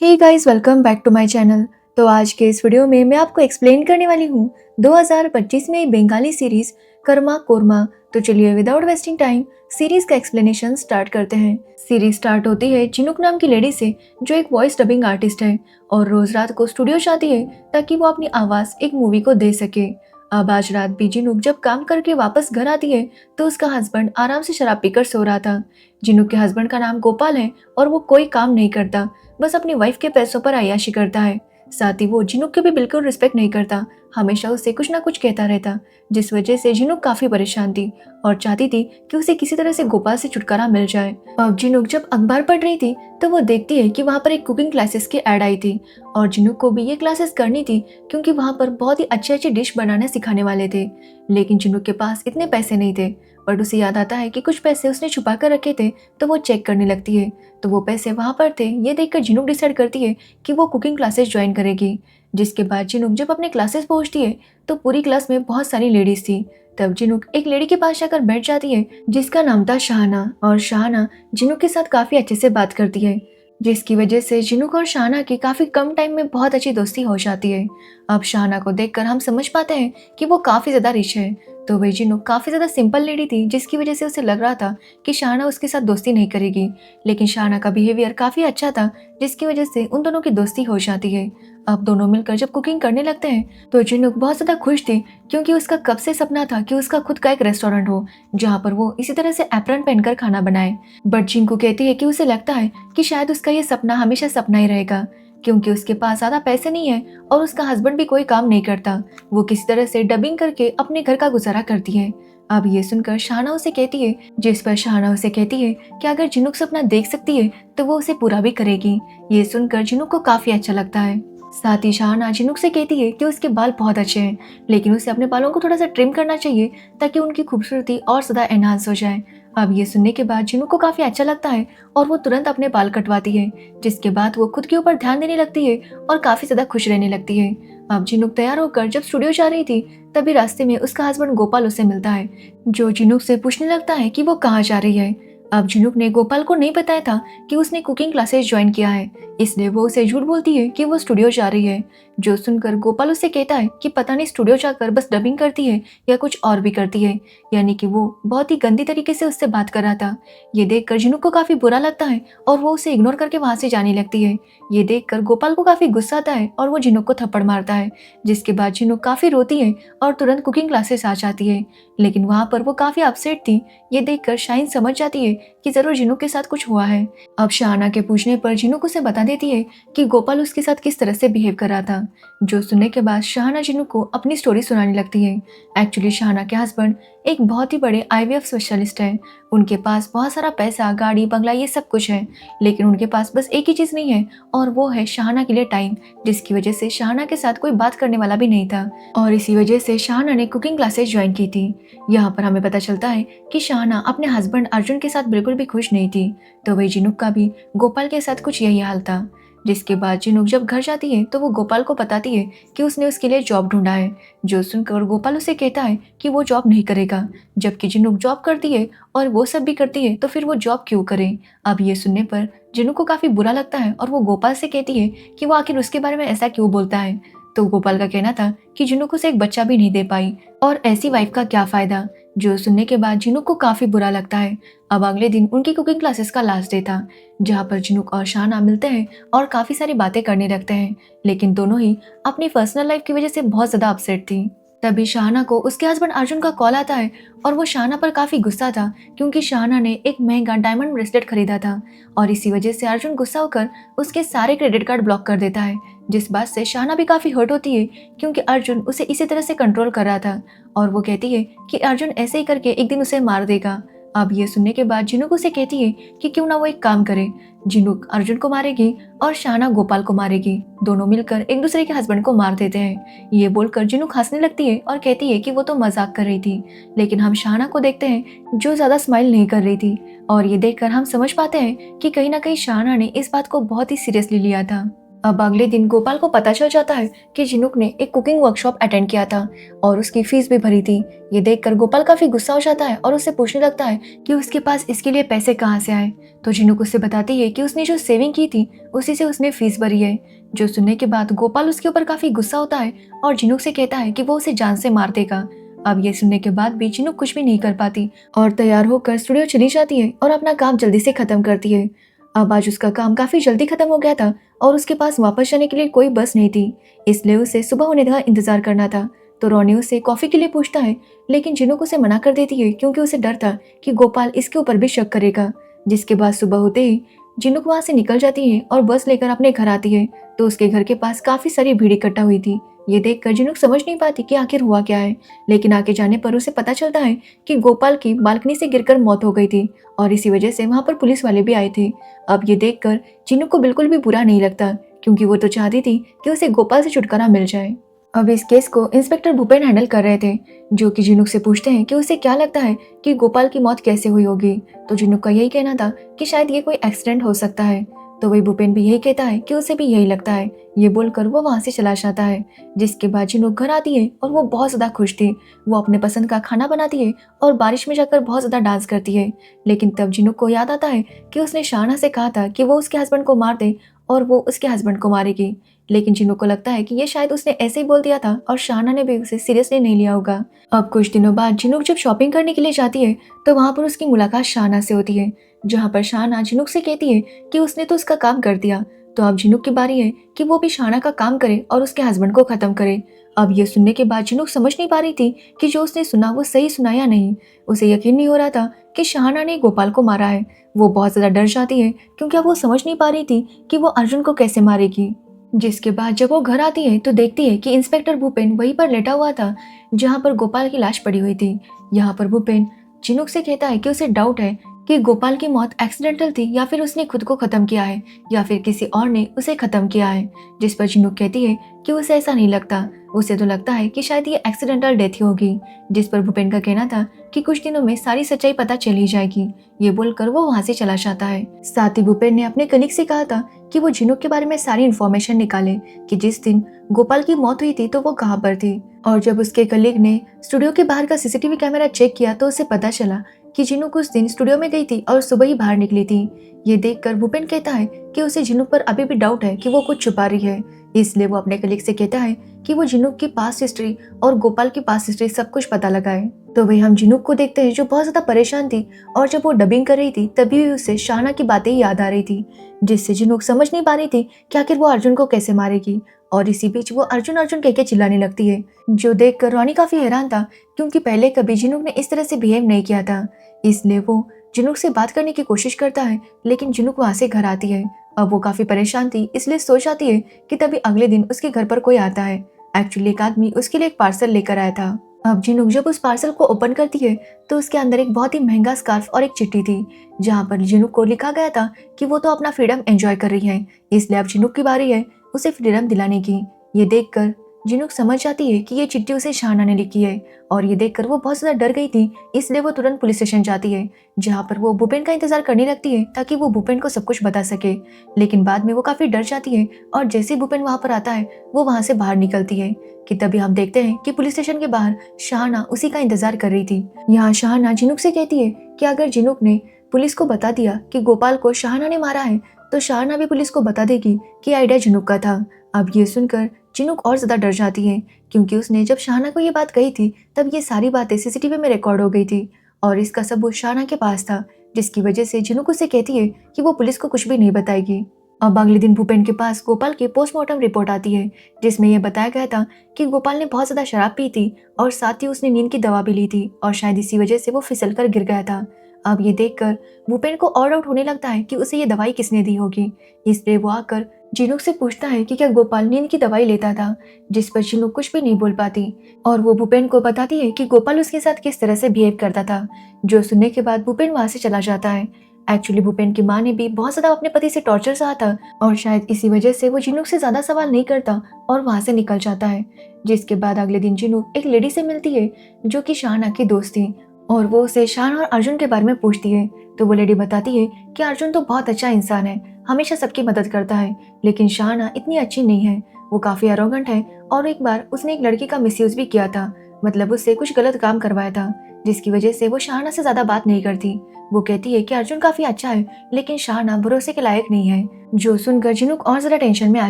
Hey guys, welcome back to my channel. तो आज के इस वीडियो में मैं आपको एक्सप्लेन करने वाली हूँ 2025 में बंगाली सीरीज कर्मा कोरमा। तो चलिए विदाउट वेस्टिंग टाइम सीरीज का एक्सप्लेनेशन स्टार्ट करते हैं। सीरीज स्टार्ट होती है चिनुक नाम की लेडी से, जो एक वॉइस डबिंग आर्टिस्ट है और रोज रात को स्टूडियो जाती है ताकि वो अपनी आवाज़ एक मूवी को दे सके। अब आज रात भी जिनुक जब काम करके वापस घर आती है तो उसका हस्बैंड आराम से शराब पीकर सो रहा था। जिनुक के हस्बैंड का नाम गोपाल है और वो कोई काम नहीं करता, बस अपनी वाइफ के पैसों पर अय्याशी करता है। साथ ही वो जिनुक की भी बिल्कुल रिस्पेक्ट नहीं करता, हमेशा उससे कुछ ना कुछ कहता रहता, जिस वजह से जिनुक काफी परेशान थी और चाहती थी कि उसे किसी तरह से गोपाल से छुटकारा मिल जाए। अब जिनुक जब अखबार पढ़ रही थी तो वो देखती है कि वहाँ पर एक कुकिंग क्लासेस की ऐड आई थी और जिनुक को भी ये क्लासेस करनी थी क्योंकि वहाँ पर बहुत ही अच्छी अच्छी डिश बनाना सिखाने वाले थे। लेकिन जिनुक के पास इतने पैसे नहीं थे, बट उसे याद आता है कि कुछ पैसे उसने छुपा कर रखे थे, तो वो चेक करने लगती है तो वो पैसे वहाँ पर थे। ये देखकर जिनुक डिसाइड करती है कि वो कुकिंग क्लासेस ज्वाइन करेगी। जिसके बाद जिनुक जब अपने क्लासेस पहुँचती है तो पूरी क्लास में बहुत सारी लेडीज थी। तब जिनुक एक लेडी के पास जाकर बैठ जाती है जिसका नाम था शाहना, और शाहना जिनुक के साथ काफी अच्छे से बात करती है, जिसकी वजह से जिनुक और शाहना की काफी कम टाइम में बहुत अच्छी दोस्ती हो जाती है। अब शाहना को देखकर हम समझ पाते हैं कि वो काफी ज्यादा रिच है। तो वही जिनुक काफी ज्यादा सिंपल लेडी थी, जिसकी वजह से उसे लग रहा था कि शाहना उसके साथ दोस्ती नहीं करेगी, लेकिन शाहना का बिहेवियर काफी अच्छा था, जिसकी वजह से उन दोनों की दोस्ती हो जाती है। अब दोनों मिलकर जब कुकिंग करने लगते हैं तो जिनुक बहुत ज्यादा खुश थी, क्योंकि उसका कब से सपना था कि उसका खुद का एक रेस्टोरेंट हो जहाँ पर वो इसी तरह से एप्रन पहनकर खाना बनाए। बट जिंकू कहती है कि उसे लगता है कि शायद उसका ये सपना हमेशा सपना ही रहेगा, क्योंकि उसके पास ज्यादा पैसे नहीं है और उसका हस्बैंड भी कोई काम नहीं करता। वो किसी तरह से डबिंग करके अपने घर का गुजारा करती है। अब ये सुनकर शाहना उसे कहती है, जिस पर शाहना उसे कहती है कि अगर जिनुक सपना देख सकती है तो वो उसे पूरा भी करेगी। ये सुनकर जिनुक को काफी अच्छा लगता है। साथ ही शाहना जिनुक से कहती है कि उसके बाल बहुत अच्छे हैं, लेकिन उसे अपने बालों को थोड़ा सा ट्रिम करना चाहिए ताकि उनकी खूबसूरती और ज्यादा एनहांस हो जाए। अब ये सुनने के बाद जिनुक को काफी अच्छा लगता है और वो तुरंत अपने बाल कटवाती है, जिसके बाद वो खुद के ऊपर ध्यान देने लगती है और काफी ज्यादा खुश रहने लगती है। अब जिनुक तैयार होकर जब स्टूडियो जा रही थी तभी रास्ते में उसका हस्बैंड गोपाल उसे मिलता है, जो जिनुक से पूछने लगता है कि वो कहाँ जा रही है। अब जिनुक ने गोपाल को नहीं बताया था कि उसने कुकिंग क्लासेस ज्वाइन किया है, इसलिए वो उसे झूठ बोलती है कि वो स्टूडियो जा रही है। जो सुनकर गोपाल उसे कहता है कि पता नहीं स्टूडियो जाकर बस डबिंग करती है या कुछ और भी करती है, यानी कि वो बहुत ही गंदी तरीके से उससे बात कर रहा था। ये देखकर जिनुक को काफी बुरा लगता है और वो उसे इग्नोर करके वहां से जाने लगती है। ये देखकर गोपाल को काफी गुस्सा आता है और वो जिनुक को थप्पड़ मारता है, जिसके बाद जिनुक काफी रोती है और तुरंत कुकिंग क्लासेस आ जाती है। लेकिन वहां पर वो काफी अपसेट थी। ये देखकर शाहीन समझ जाती है कि जरूर जिनुक के साथ कुछ हुआ है। अब शाहना के पूछने पर जिनुक उसे बता देती है कि गोपाल उसके साथ किस तरह से बिहेव कर रहा था। जो सुनने के बाद शाहना जिनुक को अपनी स्टोरी सुनाने लगती है। एक्चुअली शाहना के हस्बैंड एक बहुत ही बड़े आईवीएफ स्पेशलिस्ट है। उनके पास बहुत सारा पैसा, गाड़ी, बंगला, ये सब कुछ है, लेकिन उनके पास बस एक ही चीज नहीं है और वो है शाहना के लिए टाइम, जिसकी वजह से शाहना के साथ कोई बात करने वाला भी नहीं था और इसी वजह से शाहना ने कुकिंग क्लासेस ज्वाइन की थी। यहाँ पर हमें पता चलता है कि शाहना अपने हस्बैंड अर्जुन के साथ बिल्कुल भी खुश नहीं थी। तो वही जिनुक का भी गोपाल के साथ कुछ यही हाल था। जिसके बाद जिनुक जब घर जाती है तो वो गोपाल को बताती है कि उसने उसके लिए जॉब ढूंढा है। जो सुनकर गोपाल उसे कहता है कि वो जॉब नहीं करेगा, जबकि जिनुक जॉब करती है और वो सब भी करती है, तो फिर वो जॉब क्यों करे। अब ये सुनने पर जिनुक को काफी बुरा लगता है और वो गोपाल से कहती है कि वो आखिर उसके बारे में ऐसा क्यों बोलता है। तो गोपाल का कहना था कि जिनुक उसे एक बच्चा भी नहीं दे पाई और ऐसी वाइफ का क्या फायदा। जो सुनने के बाद जिनुक को काफी बुरा लगता है। अब अगले दिन उनकी कुकिंग क्लासेस का लास्ट डे था, जहाँ पर जिनुक और शाहना मिलते हैं और काफी सारी बातें करने लगते हैं, लेकिन दोनों ही अपनी पर्सनल लाइफ की वजह से बहुत ज्यादा अपसेट थी। तभी शाहना को उसके हस्बैंड अर्जुन का कॉल आता है और वो शाहना पर काफी गुस्सा था, क्योंकि शाहना ने एक महंगा डायमंड ब्रेसलेट खरीदा था और इसी वजह से अर्जुन गुस्सा होकर उसके सारे क्रेडिट कार्ड ब्लॉक कर देता है। जिस बात से शाहना भी काफी हर्ट होती है, क्योंकि अर्जुन उसे इसी तरह से कंट्रोल कर रहा था और वो कहती है कि अर्जुन ऐसे ही करके एक दिन उसे मार देगा। अब ये सुनने के बाद जिनुक उसे कहती है कि क्यों ना वो एक काम करे, जिनुक अर्जुन को मारेगी और शाहना गोपाल को मारेगी। दोनों मिलकर एक दूसरे के हस्बैंड को मार देते हैं। ये बोलकर जिनुक हंसने लगती है और कहती है कि वो तो मजाक कर रही थी, लेकिन हम शाहना को देखते हैं जो ज्यादा स्माइल नहीं कर रही थी और ये देखकर हम समझ पाते हैं कि कहीं ना कहीं शाहना ने इस बात को बहुत ही सीरियसली लिया था। अब अगले दिन गोपाल को पता चल जाता है कि झिनुक ने एक कुकिंग वर्कशॉप अटेंड किया था और उसकी फीस भी भरी थी। ये देखकर गोपाल काफी गुस्सा हो जाता है और उससे पूछने लगता है कि उसके पास इसके लिए पैसे कहाँ से आए। तो झिनुक उससे बताती है कि उसने जो सेविंग की थी उसी से उसने फीस भरी है। जो सुनने के बाद गोपाल उसके ऊपर काफी गुस्सा होता है और झिनुक से कहता है कि वो उसे जान से मार देगा। अब ये सुनने के बाद भी झिनुक कुछ भी नहीं कर पाती और तैयार होकर स्टूडियो चली जाती है और अपना काम जल्दी से खत्म करती है। अब आज उसका काम काफी जल्दी खत्म हो गया था और उसके पास वापस जाने के लिए कोई बस नहीं थी, इसलिए उसे सुबह होने का इंतजार करना था। तो रोनी उससे कॉफी के लिए पूछता है, लेकिन झिनुक उसे मना कर देती है क्योंकि उसे डर था कि गोपाल इसके ऊपर भी शक करेगा। जिसके बाद सुबह होते ही झिनुक वहां से निकल जाती है और बस लेकर अपने घर आती है। तो उसके घर के पास काफी सारी भीड़ इकट्ठा हुई थी। ये देखकर झिनुक समझ नहीं पाती कि आखिर हुआ क्या है, लेकिन आगे जाने पर उसे पता चलता है कि गोपाल की बालकनी से गिरकर मौत हो गई थी और इसी वजह से वहां पर पुलिस वाले भी आए थे। अब ये देखकर झिनुक को बिल्कुल भी बुरा नहीं लगता क्योंकि वो तो चाहती थी कि उसे गोपाल से छुटकारा मिल जाए। अब इस केस को इंस्पेक्टर भूपेन हैंडल कर रहे थे, जो कि झिनुक से पूछते हैं कि उसे क्या लगता है कि गोपाल की मौत कैसे हुई होगी। तो झिनुक का यही कहना था कि शायद ये कोई एक्सीडेंट हो सकता है। तो वही भूपेन भी यही कहता है कि उसे भी यही लगता है। ये बोलकर वो वहां से चला जाता है। जिसके बाद झिनुक घर आती है और वो बहुत ज्यादा खुश थी। वो अपने पसंद का खाना बनाती है और बारिश में जाकर बहुत ज्यादा डांस करती है। लेकिन तब झिनुक को याद आता है कि उसने शाहना से कहा था कि वो उसके हस्बैंड को मार दे और वो उसके हस्बैंड को मारेगी। लेकिन झिनुक को लगता है कि ये शायद उसने ऐसे ही बोल दिया था और शाहना ने भी उसे सीरियसली नहीं लिया होगा। अब कुछ दिनों बाद झिनुक जब शॉपिंग करने के लिए जाती है तो वहां पर उसकी मुलाकात शाहना से होती है, जहां पर शाहना झिनुक से कहती है कि उसने तो उसका काम कर दिया, तो अब झिनुक की बारी है कि वो भी शाहना का काम करे और उसके हस्बैंड को खत्म करे। अब ये सुनने के बाद झिनुक समझ नहीं पा रही थी कि जो उसने सुना वो सही सुना या नहीं। उसे यकीन नहीं हो रहा था कि शाहना ने गोपाल को मारा है। वो बहुत ज्यादा डर जाती है क्योंकि अब वो समझ नहीं पा रही थी कि वो अर्जुन को कैसे मारेगी। जिसके बाद जब वो घर आती है तो देखती है कि इंस्पेक्टर भूपेन वहीं पर लेटा हुआ था जहां पर गोपाल की लाश पड़ी हुई थी। यहाँ पर भूपेन झिनुक से कहता है कि उसे डाउट है कि गोपाल की मौत एक्सीडेंटल थी या फिर उसने खुद को खत्म किया है या फिर किसी और ने उसे खत्म किया है। जिस पर झिनुक कहती है कि उसे ऐसा नहीं लगता, उसे तो लगता है कि शायद ये एक्सीडेंटल डेथ ही होगी। जिस पर भूपेन का कहना था कि कुछ दिनों में सारी सच्चाई पता चल ही जाएगी। ये बोलकर वो वहां से चला जाता है। साथ ही भूपेन ने अपने कलीग से कहा था कि वो झिनुक के बारे में सारी इन्फॉर्मेशन निकाले कि जिस दिन गोपाल की मौत हुई थी तो वो कहाँ पर थी। और जब उसके कलीग ने स्टूडियो के बाहर का सीसीटीवी कैमरा चेक किया तो उसे पता चला कि झिनुक उस दिन स्टूडियो में गई थी और सुबह ही बाहर निकली थी। ये देखकर भूपेन कहता है कि उसे झिनुक पर अभी भी डाउट है कि वो कुछ छुपा रही है, इसलिए वो अपने कलीग से कहता है कि वो झिनुक की पास्ट हिस्ट्री और गोपाल की पास्ट हिस्ट्री सब कुछ पता लगाए। तो वही हम झिनुक को देखते हैं जो बहुत ज्यादा परेशान थी और जब वो डबिंग कर रही थी तभी भी उसे शाहना की बातें ही याद आ रही थी, जिससे झिनुक समझ नहीं पा रही थी कि आखिर वो अर्जुन को कैसे मारेगी। और इसी बीच वो अर्जुन अर्जुन कह के चिल्लाने लगती है, जो देखकर रोनी काफी हैरान था क्योंकि पहले कभी झिनुक ने इस तरह से बिहेव नहीं किया था। इसलिए वो झिनुक से बात करने की कोशिश करता है, लेकिन झिनुक वहां से घर आती है। अब वो काफी परेशान थी इसलिए सो जाती है कि तभी अगले दिन उसके घर पर कोई आता है। एक्चुअली एक आदमी उसके लिए एक पार्सल लेकर आया था। अब झिनुक जब उस पार्सल को ओपन करती है तो उसके अंदर एक बहुत ही महंगा स्कार्फ और एक चिट्ठी थी, जहाँ पर झिनुक को लिखा गया था कि वो तो अपना फ्रीडम एंजॉय कर रही है, इसलिए अब झिनुक की बारी है उसे फ्रीडम दिलाने की। ये देखकर झिनुक समझ जाती है कि ये चिट्ठी उसे शाहना ने लिखी है और ये देखकर वो बहुत ज्यादा डर गई थी, इसलिए वो तुरंत पुलिस स्टेशन जाती है, जहाँ पर वो भूपेन का इंतजार करने लगती है ताकि वो भूपेन को सब कुछ बता सके। लेकिन बाद में वो काफी डर जाती है और जैसे ही भूपेन वहां पर आता है वो वहां से बाहर निकलती है कि तभी हम देखते हैं कि पुलिस स्टेशन के बाहर शाहना उसी का इंतजार कर रही थी। यहाँ शाहना झिनुक से कहती है कि अगर झिनुक ने पुलिस को बता दिया कि गोपाल को शाहना ने मारा है तो शाहना भी पुलिस को बता देगी कि आइडिया झिनुक का था। अब ये सुनकर झिनुक और ज्यादा डर जाती है क्योंकि उसने जब शाहना को ये बात कही थी तब ये सारी बातें सीसीटीवी में रिकॉर्ड हो गई थी और इसका सबूत शाहना के पास था, जिसकी वजह से झिनुक उसे कहती है कि वो पुलिस को कुछ भी नहीं बताएगी। अब अगले दिन भूपेन के पास गोपाल की पोस्टमार्टम रिपोर्ट आती है, जिसमें यह बताया गया था कि गोपाल ने बहुत ज्यादा शराब पी थी और साथ ही उसने नींद की दवा भी ली थी और शायद इसी वजह से वो फिसल कर गिर गया था। अब ये देखकर भूपेन को और डाउट होने लगता है कि उसे ये दवाई किसने दी होगी, इसलिए वो आकर झिनुक से पूछता है कि क्या गोपाल नींद की दवाई लेता था, जिस पर झिनुक कुछ भी नहीं बोल पाती और वो भूपेन को बताती है कि गोपाल उसके साथ किस तरह से बिहेव करता था, जो सुनने के बाद भूपेन वहां से चला जाता है। एक्चुअली भूपेन की माँ ने भी बहुत ज्यादा अपने पति से टॉर्चर सहा था और शायद इसी वजह से वो झिनुक से ज्यादा सवाल नहीं करता और वहां से निकल जाता है। जिसके बाद अगले दिन झिनुक एक लेडी से मिलती है जो कि शाहना की दोस्त थी और वो उसे शान और अर्जुन के बारे में पूछती है। तो वो लेडी बताती है कि अर्जुन तो बहुत अच्छा इंसान है, हमेशा सबकी मदद करता है, लेकिन शाहना इतनी अच्छी नहीं है, वो काफी अरोगेंट है और एक बार उसने एक लड़की का मिसयूज भी किया था, मतलब उससे कुछ गलत काम करवाया था, जिसकी वजह से वो शाहना से ज्यादा बात नहीं करती। वो कहती है कि अर्जुन काफी अच्छा है, लेकिन शाहना भरोसे के लायक नहीं है। जो सुनकर जिनुक और ज्यादा टेंशन में आ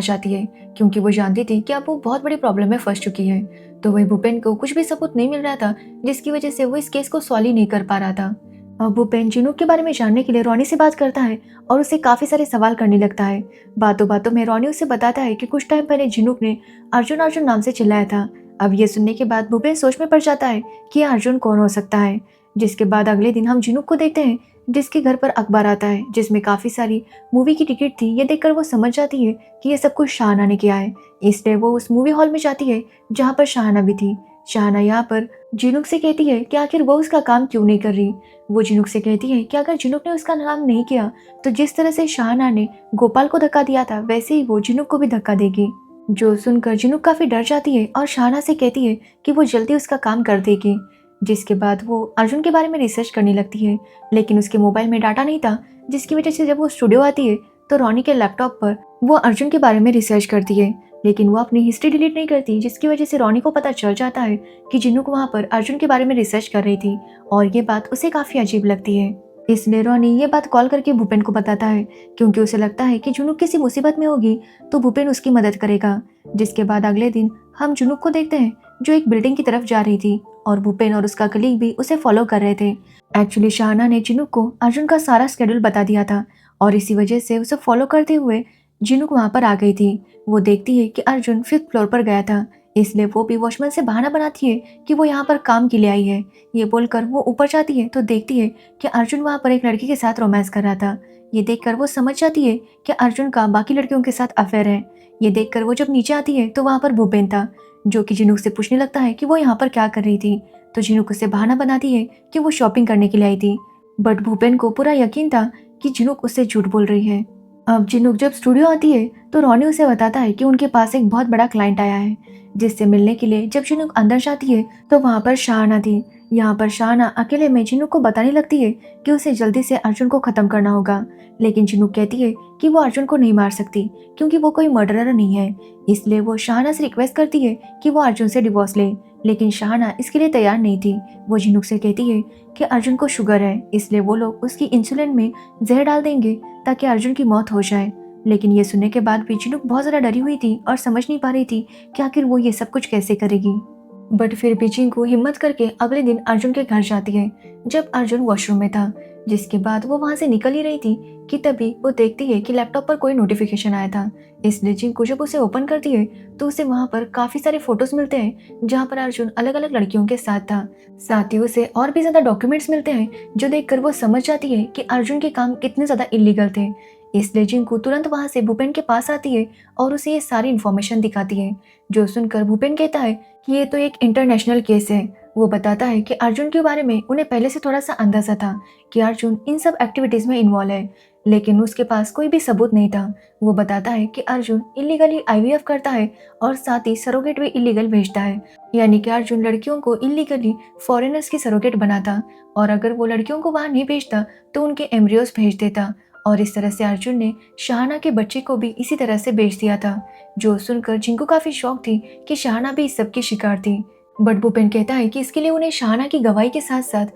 जाती है, क्योंकि वो जानती थी कि अब वो बहुत बड़ी प्रॉब्लम में फंस चुकी है। तो वही भूपेन को कुछ भी सबूत नहीं मिल रहा था, जिसकी वजह से वो इस केस को सॉल्व ही नहीं कर पा रहा था। अब भूपेन जिनुक के बारे में जानने के लिए रोनी से बात करता है और उससे काफी सारे सवाल करने लगता है। बातों बातों में रोनी उसे बताता है कि कुछ टाइम पहले जिनुक ने अर्जुन अर्जुन नाम से चिल्लाया था। अब ये सुनने के बाद भूपेन सोच में पड़ जाता है कि यह अर्जुन कौन हो सकता है। जिसके बाद अगले दिन हम जिनुक को देखते हैं, जिसके घर पर अखबार आता है जिसमें काफी सारी मूवी की टिकट थी। ये देखकर वो समझ जाती है कि ये सब कुछ शाहना ने किया है, इसलिए वो उस मूवी हॉल में जाती है जहाँ पर शाहना भी थी। शाहना यहाँ पर जिनुक से कहती है कि आखिर वो उसका काम क्यों नहीं कर रही। वो जिनुक से कहती है कि अगर जिनुक ने उसका काम नहीं किया तो जिस तरह से शाहना ने गोपाल को धक्का दिया था, वैसे ही वो जिनुक को भी धक्का देगी। जो सुनकर जिनुक काफी डर जाती है और शाहना से कहती है कि वो जल्दी उसका काम कर देगी। जिसके बाद वो अर्जुन के बारे में रिसर्च करने लगती है, लेकिन उसके मोबाइल में डाटा नहीं था, जिसकी वजह से जब वो स्टूडियो आती है तो रोनी के लैपटॉप पर वो अर्जुन के बारे में रिसर्च करती है, लेकिन वो अपनी हिस्ट्री डिलीट नहीं करती, जिसकी वजह से रोनी को पता चल जाता है कि जिनुक वहाँ पर अर्जुन के बारे में रिसर्च कर रही थी और ये बात उसे काफी अजीब लगती है। इसलिए रोनी ये बात कॉल करके भूपेन को बताता है, क्योंकि उसे लगता है कि जुनुक किसी मुसीबत में होगी तो भूपेन उसकी मदद करेगा। जिसके बाद अगले दिन हम जुनुक को देखते हैं जो एक बिल्डिंग की तरफ जा रही थी और भूपेन और उसका कलीग भी उसे फॉलो कर रहे थे। एक्चुअली शाहना ने जिनुक को अर्जुन का सारा स्केड्यूल बता दिया था और इसी वजह से उसे फॉलो करते हुए जिनुक वहां पर आ गई थी। वो देखती है कि अर्जुन 5th फ्लोर पर गया था, इसलिए वो भी वॉचमैन से बहाना बनाती है कि वो यहाँ पर काम के लिए आई है। ये बोलकर वो ऊपर जाती है तो देखती है कि अर्जुन वहाँ पर एक लड़की के साथ रोमांस कर रहा था। ये देखकर वो समझ जाती है कि अर्जुन का बाकी लड़कियों के साथ अफेयर है। ये देखकर वो जब नीचे आती है तो वहाँ पर भूपेन था, जो कि जिनुक से पूछने लगता है कि वो यहाँ पर क्या कर रही थी। तो जिनुक उसे बहाना बनाती है कि वो शॉपिंग करने के लिए आई थी, बट भूपेन को पूरा यकीन था कि जिनुक उससे झूठ बोल रही है। अब जिनुक जब स्टूडियो आती है तो रोनी उसे बताता है कि उनके पास एक बहुत बड़ा क्लाइंट आया है, जिससे मिलने के लिए जब जिनुक अंदर जाती है तो वहाँ पर शाहना थी। यहाँ पर शाहना अकेले में जिनुक को बताने लगती है कि उसे जल्दी से अर्जुन को खत्म करना होगा, लेकिन जिनुक कहती है कि वो अर्जुन को नहीं मार सकती क्योंकि वो कोई मर्डरर नहीं है। इसलिए वो शाहना से रिक्वेस्ट करती है कि वो अर्जुन से डिवोर्स ले, लेकिन शाहना इसके लिए तैयार नहीं थी। वो जिनुक से कहती है कि अर्जुन को शुगर है, इसलिए वो लोग उसकी इंसुलिन में जहर डाल देंगे ताकि अर्जुन की मौत हो जाए। लेकिन ये सुनने के बाद भी जिनुक बहुत ज़्यादा डरी हुई थी और समझ नहीं पा रही थी कि आखिर वो ये सब कुछ कैसे करेगी। बट फिर भी जिंकू हिम्मत करके अगले दिन अर्जुन के घर जाती है जब अर्जुन वॉशरूम में था। जिसके बाद वो वहां से निकल ही रही थी कि तभी वो देखती है कि लैपटॉप पर कोई नोटिफिकेशन आया था। इसलिए जिंकू जब उसे ओपन करती है तो उसे वहां पर काफी सारे फोटोज मिलते हैं जहां पर अर्जुन अलग अलग लड़कियों के साथ था। साथ ही उसे और भी ज्यादा डॉक्यूमेंट्स मिलते हैं जो देखकर वो समझ जाती है कि अर्जुन के काम कितने ज्यादा इलीगल थे। इसलिए जिंकू तुरंत वहां से भूपेन के पास आती है और उसे ये सारी इन्फॉर्मेशन दिखाती है। जो सुनकर भूपेन कहता है कि ये तो एक इंटरनेशनल केस है। वो बताता है कि अर्जुन के बारे में उन्हें पहले से थोड़ा सा अंदाजा था कि अर्जुन इन सब एक्टिविटीज में इन्वॉल्व है, लेकिन उसके पास कोई भी सबूत नहीं था। वो बताता है कि अर्जुन इलीगली आईवीएफ करता है और साथ ही सरोगेट भी इलीगल भेजता है, यानी कि अर्जुन लड़कियों को इलीगली फॉरेनर्स की सरोगेट बनाता और अगर वो लड़कियों को वहां नहीं भेजता तो उनके एम्ब्रियोस भेज देता। और इस तरह से अर्जुन ने शाहना के बच्चे को भी इसी तरह से बेच दिया था। जो सुनकर जिंकू काफी शौक थी कि शाहना भी इस सब की शिकार थी। बट भूपेन कहता है कि इसके लिए उन्हें शाहना की गवाही के साथ साथ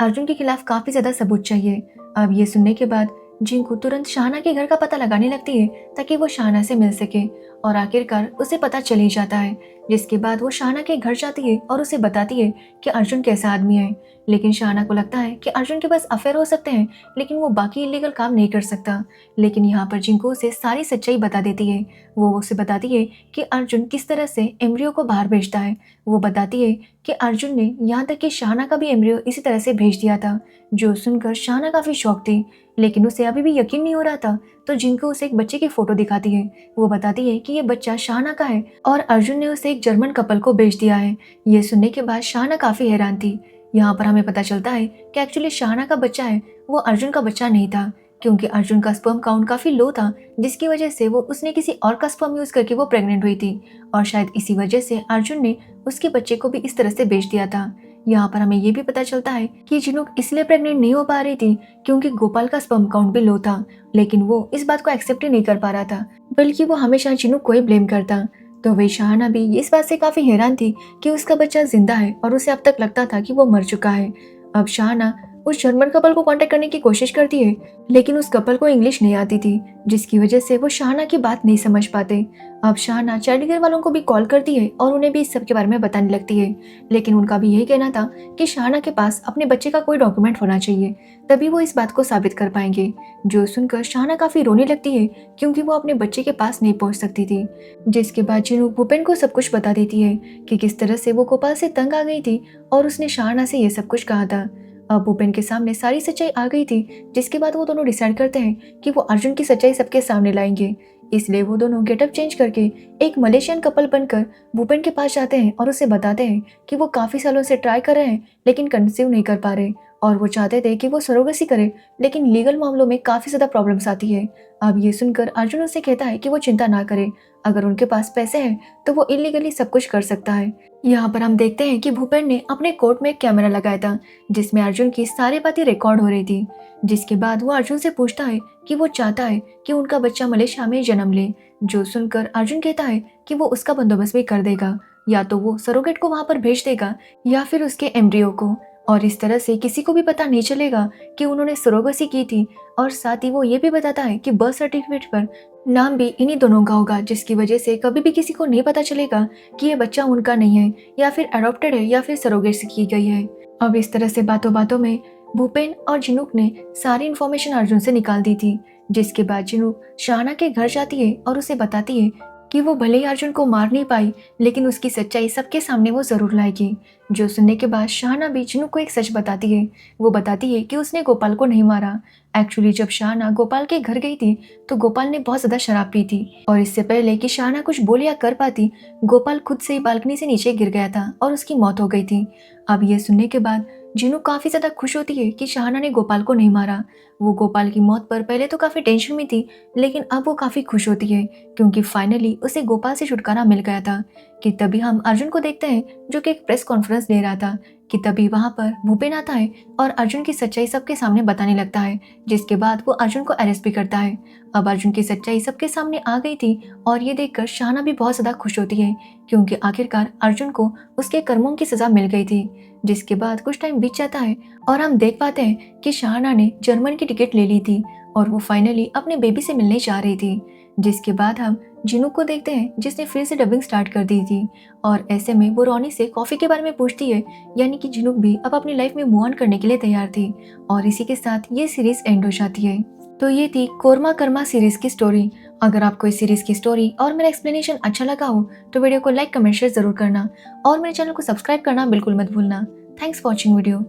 अर्जुन के खिलाफ काफी ज्यादा सबूत चाहिए। अब ये सुनने के बाद जिंकू तुरंत शाहना के घर का पता लगाने लगती है ताकि वो शाहना से मिल सके और आखिरकार उसे पता चल ही जाता है। जिसके बाद वो शाहना के घर जाती है और उसे बताती है कि अर्जुन कैसा आदमी है, लेकिन शाहना को लगता है कि अर्जुन के पास अफेयर हो सकते हैं लेकिन वो बाकी इलीगल काम नहीं कर सकता। लेकिन यहाँ पर जिंकू उसे सारी सच्चाई बता देती है। वो उसे बताती है कि अर्जुन किस तरह से एम्ब्रियो को बाहर भेजता है। वो बताती है कि अर्जुन ने यहाँ तक कि शाहना का भी एम्ब्रियो इसी तरह से भेज दिया था। जो सुनकर शाहना काफी शौक थी, लेकिन उसे अभी भी यकीन नहीं हो रहा था। तो जिंकू उसे एक बच्चे की फोटो दिखाती है। वो बताती है कि ये बच्चा शाहना का है और अर्जुन ने उसे एक जर्मन कपल को बेच दिया है। ये सुनने के बाद शाहना काफी हैरान थी। यहाँ पर हमें पता चलता है कि एक्चुअली शाहना का बच्चा है वो अर्जुन का बच्चा नहीं था, क्योंकि अर्जुन का स्पर्म काउंट काफी लो था, जिसकी वजह से वो उसने किसी और का स्पर्म यूज करके वो प्रेग्नेंट हुई थी और शायद इसी वजह से अर्जुन ने उसके बच्चे को भी इस तरह से बेच दिया था। यहाँ पर हमें ये भी पता चलता है कि जिनुक इसलिए प्रेग्नेंट नहीं हो पा रही थी क्योंकि गोपाल का स्पर्म काउंट भी लो था, लेकिन वो इस बात को एक्सेप्ट ही नहीं कर पा रहा था, बल्कि वो हमेशा जिनुक को ही ब्लेम करता। तो वही शाहाना भी इस बात से काफी हैरान थी कि उसका बच्चा जिंदा है और उसे अब तक लगता था कि वो मर चुका है। अब शाहाना उस जर्मन कपल को कांटेक्ट करने की कोशिश करती है, लेकिन उस कपल को इंग्लिश नहीं आती थी, जिसकी वजह से वो शाहाना की बात नहीं समझ पाते। अब शाहाना चंडीगढ़ वालों को भी कॉल करती है और उन्हें भी इस सब के बारे में बताने लगती है, लेकिन उनका भी यही कहना था कि शाहाना के पास अपने बच्चे का कोई डॉक्यूमेंट होना चाहिए, तभी वो इस बात को साबित कर पाएंगे। जो सुनकर शाहाना काफी रोने लगती है क्योंकि वो अपने बच्चे के पास नहीं पहुंच सकती थी। जिसके बाद जिनूक भूपेन को सब कुछ बता देती है कि किस तरह से वो गोपाल से तंग आ गई थी और उसने शाहाना से ये सब कुछ कहा था। अब भूपेन के सामने सारी सच्चाई आ गई थी, जिसके बाद वो दोनों डिसाइड करते हैं कि वो अर्जुन की सच्चाई सबके सामने लाएंगे। इसलिए वो दोनों गेटअप चेंज करके एक मलेशियन कपल बनकर भूपेन के पास जाते हैं और उसे बताते हैं कि वो काफी सालों से ट्राई कर रहे हैं लेकिन कंसीव नहीं कर पा रहे, और वो चाहते थे कि वो सरोगेसी करे, लेकिन लीगल मामलों में काफी ज्यादा प्रॉब्लम्स आती है। अब ये सुनकर अर्जुन उसे कहता है कि वो चिंता ना करे, अगर उनके पास पैसे हैं तो वो इलीगली सब कुछ कर सकता है। यहाँ पर हम देखते हैं कि भूपेन ने अपने कोर्ट में एक कैमरा लगाया था जिसमें अर्जुन की सारी बातें रिकॉर्ड हो रही थी। जिसके बाद वो अर्जुन से पूछता है कि वो चाहता है कि उनका बच्चा मलेशिया में जन्म ले। जो सुनकर अर्जुन कहता है कि वो उसका बंदोबस्त भी कर देगा, या तो वो सरोगेट को वहां पर भेज देगा या फिर उसके एम्ब्रियो को, और इस तरह से किसी को भी पता नहीं चलेगा कि उन्होंने सरोगेसी की थी। और साथ ही वो ये भी बताता है कि बर्थ सर्टिफिकेट पर नाम भी इन्हीं दोनों का होगा, जिसकी वजह से कभी भी किसी को नहीं पता चलेगा कि ये बच्चा उनका नहीं है, या फिर अडॉप्टेड है, या फिर सरोगेसी की गई है। अब इस तरह से बातों बातों में भूपेन और जिनुक ने सारी इन्फॉर्मेशन अर्जुन से निकाल दी थी। जिसके बाद जिनुक शाहाना के घर जाती है और उसे बताती है कि वो भले ही अर्जुन को मार नहीं पाई, लेकिन उसकी सच्चाई सबके सामने वो जरूर लाएगी। जो सुनने के बाद शाहाना भी जिनुक को एक सच बताती है। वो बताती है कि उसने गोपाल को नहीं मारा। एक्चुअली जब शाहाना गोपाल के घर गई थी तो गोपाल ने बहुत ज्यादा शराब पी थी, और इससे पहले कि शाहाना कुछ बोल या कर पाती, गोपाल खुद से ही बालकनी से नीचे गिर गया था और उसकी मौत हो गई थी। अब ये सुनने के बाद जिनुक काफी ज्यादा खुश होती है कि शाहाना ने गोपाल को नहीं मारा। वो गोपाल की मौत पर पहले तो काफी टेंशन में थी, लेकिन अब वो काफी खुश होती है क्योंकि फाइनली उसे गोपाल से छुटकारा मिल गया था। कि तभी हम अर्जुन को देखते हैं जो कि एक प्रेस कॉन्फ्रेंस ले रहा था। कि तभी वहां पर भूपेन आता है और अर्जुन की सच्चाई सबके सामने बताने लगता है, जिसके बाद वो अर्जुन को अरेस्ट भी करता है। अब अर्जुन की सच्चाई सबके सामने आ गई थी और ये देखकर शाहाना भी बहुत ज्यादा खुश होती है क्योंकि आखिरकार अर्जुन को उसके कर्मों की सजा मिल गई थी। जिसके बाद कुछ टाइम बीत जाता है और हम देख पाते हैं कि शाहाना ने जर्मन की टिकट ले ली थी और वो फाइनली अपने बेबी से मिलने जा रही थी। जिसके बाद हम जिनुक को देखते हैं जिसने फिर से डबिंग स्टार्ट कर दी थी, और ऐसे में वो रोनी से कॉफी के बारे में पूछती है। यानी कि जिनुक भी अब अपनी लाइफ में मूव ऑन करने के लिए तैयार थी, और इसी के साथ ये सीरीज एंड हो जाती है। तो ये थी कोरमा कर्मा सीरीज की स्टोरी। अगर आपको इस सीरीज की स्टोरी और मेरा एक्सप्लेनेशन अच्छा लगा हो तो वीडियो को लाइक कमेंट शेयर जरूर करना, और मेरे चैनल को सब्सक्राइब करना बिल्कुल मत भूलना। Thanks for watching video.